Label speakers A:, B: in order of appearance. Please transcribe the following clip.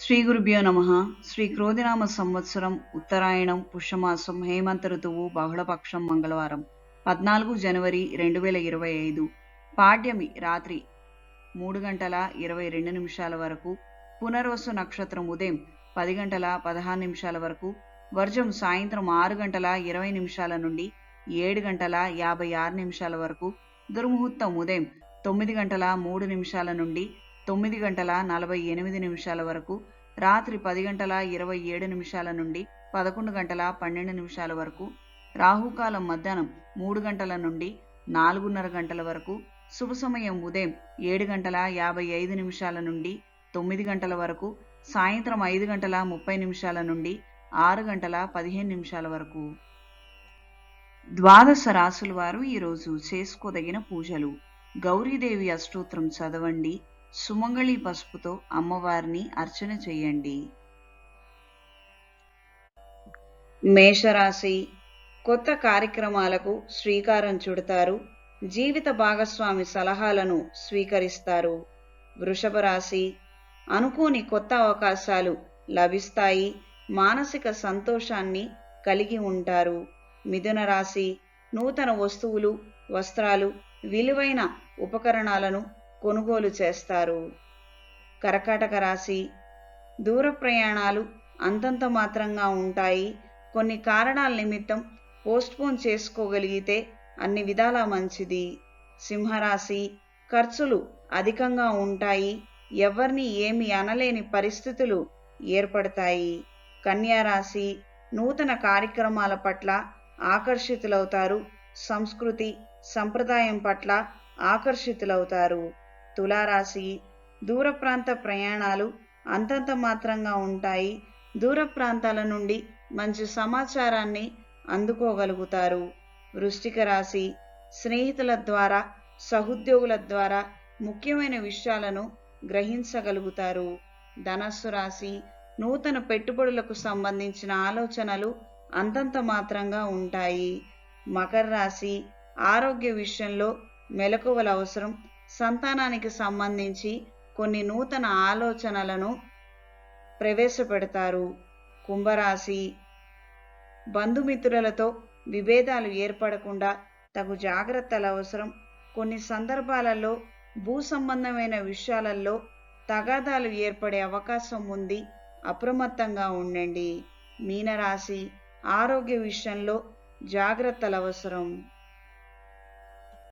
A: శ్రీ గురుభ్యో నమ. శ్రీ క్రోధినామ సంవత్సరం ఉత్తరాయణం పుష్యమాసం హేమంత ఋతువు బహుళపక్షం మంగళవారం 14 జనవరి 2025. పాడ్యమి రాత్రి 3:22 వరకు, పునర్వసు నక్షత్రం ఉదయం 10:16 వరకు, వర్జం సాయంత్రం 6:20 నుండి 7:56 వరకు, దుర్ముహూర్తం ఉదయం 9:03 నుండి 9:48 వరకు, రాత్రి 10:27 నుండి 11:12 వరకు, రాహుకాలం మధ్యాహ్నం 3 గంటల నుండి 4:30 వరకు, శుభ సమయం ఉదయం 7:55 నుండి 9 గంటల వరకు, సాయంత్రం 5:30 నుండి 6:15 వరకు. ద్వాదశ రాసుల వారు ఈరోజు చేసుకోదగిన పూజలు: గౌరీదేవి అష్టోత్తరం చదవండి. సుమంగళి పసుపుతో అమ్మవారిని అర్చన చేయండి. మేషరాశి: కొత్త కార్యక్రమాలకు శ్రీకారం చుడతారు. జీవిత భాగస్వామి సలహాలను స్వీకరిస్తారు. వృషభ రాశి: అనుకోని కొత్త అవకాశాలు లభిస్తాయి. మానసిక సంతోషాన్ని కలిగి ఉంటారు. మిథున రాశి: నూతన వస్తువులు, వస్త్రాలు, విలువైన ఉపకరణాలను కొనుగోలు చేస్తారు. కర్కాటక రాశి: దూర ప్రయాణాలు అంతంత మాత్రంగా ఉంటాయి. కొన్ని కారణాల నిమిత్తం పోస్ట్పోన్ చేసుకోగలిగితే అన్ని విధాలా మంచిది. సింహరాశి: ఖర్చులు అధికంగా ఉంటాయి. ఎవరిని ఏమి అనలేని పరిస్థితులు ఏర్పడతాయి. కన్యా రాశి: నూతన కార్యక్రమాల పట్ల ఆకర్షితులవుతారు. సంస్కృతి సంప్రదాయం పట్ల ఆకర్షితులవుతారు. తులారాశి: దూర ప్రాంత ప్రయాణాలు అంతంత మాత్రంగా ఉంటాయి. దూర ప్రాంతాల నుండి మంచి సమాచారాన్ని అందుకోగలుగుతారు. వృశ్చిక రాశి: స్నేహితుల ద్వారా, సహోద్యోగుల ద్వారా ముఖ్యమైన విషయాలను గ్రహించగలుగుతారు. ధనస్సు రాశి: నూతన పెట్టుబడులకు సంబంధించిన ఆలోచనలు అంతంత మాత్రంగా ఉంటాయి. మకర రాశి: ఆరోగ్య విషయంలో మెలకువల అవసరం. సంతానానికి సంబంధించి కొన్ని నూతన ఆలోచనలను ప్రవేశపెడతారు. కుంభరాశి: బంధుమిత్రులతో విభేదాలు ఏర్పడకుండా తగు జాగ్రత్తలు అవసరం. కొన్ని సందర్భాలలో భూ సంబంధమైన విషయాలలో తగాదాలు ఏర్పడే అవకాశం ఉంది. అప్రమత్తంగా ఉండండి. మీనరాశి: ఆరోగ్య విషయంలో జాగ్రత్తలు అవసరం.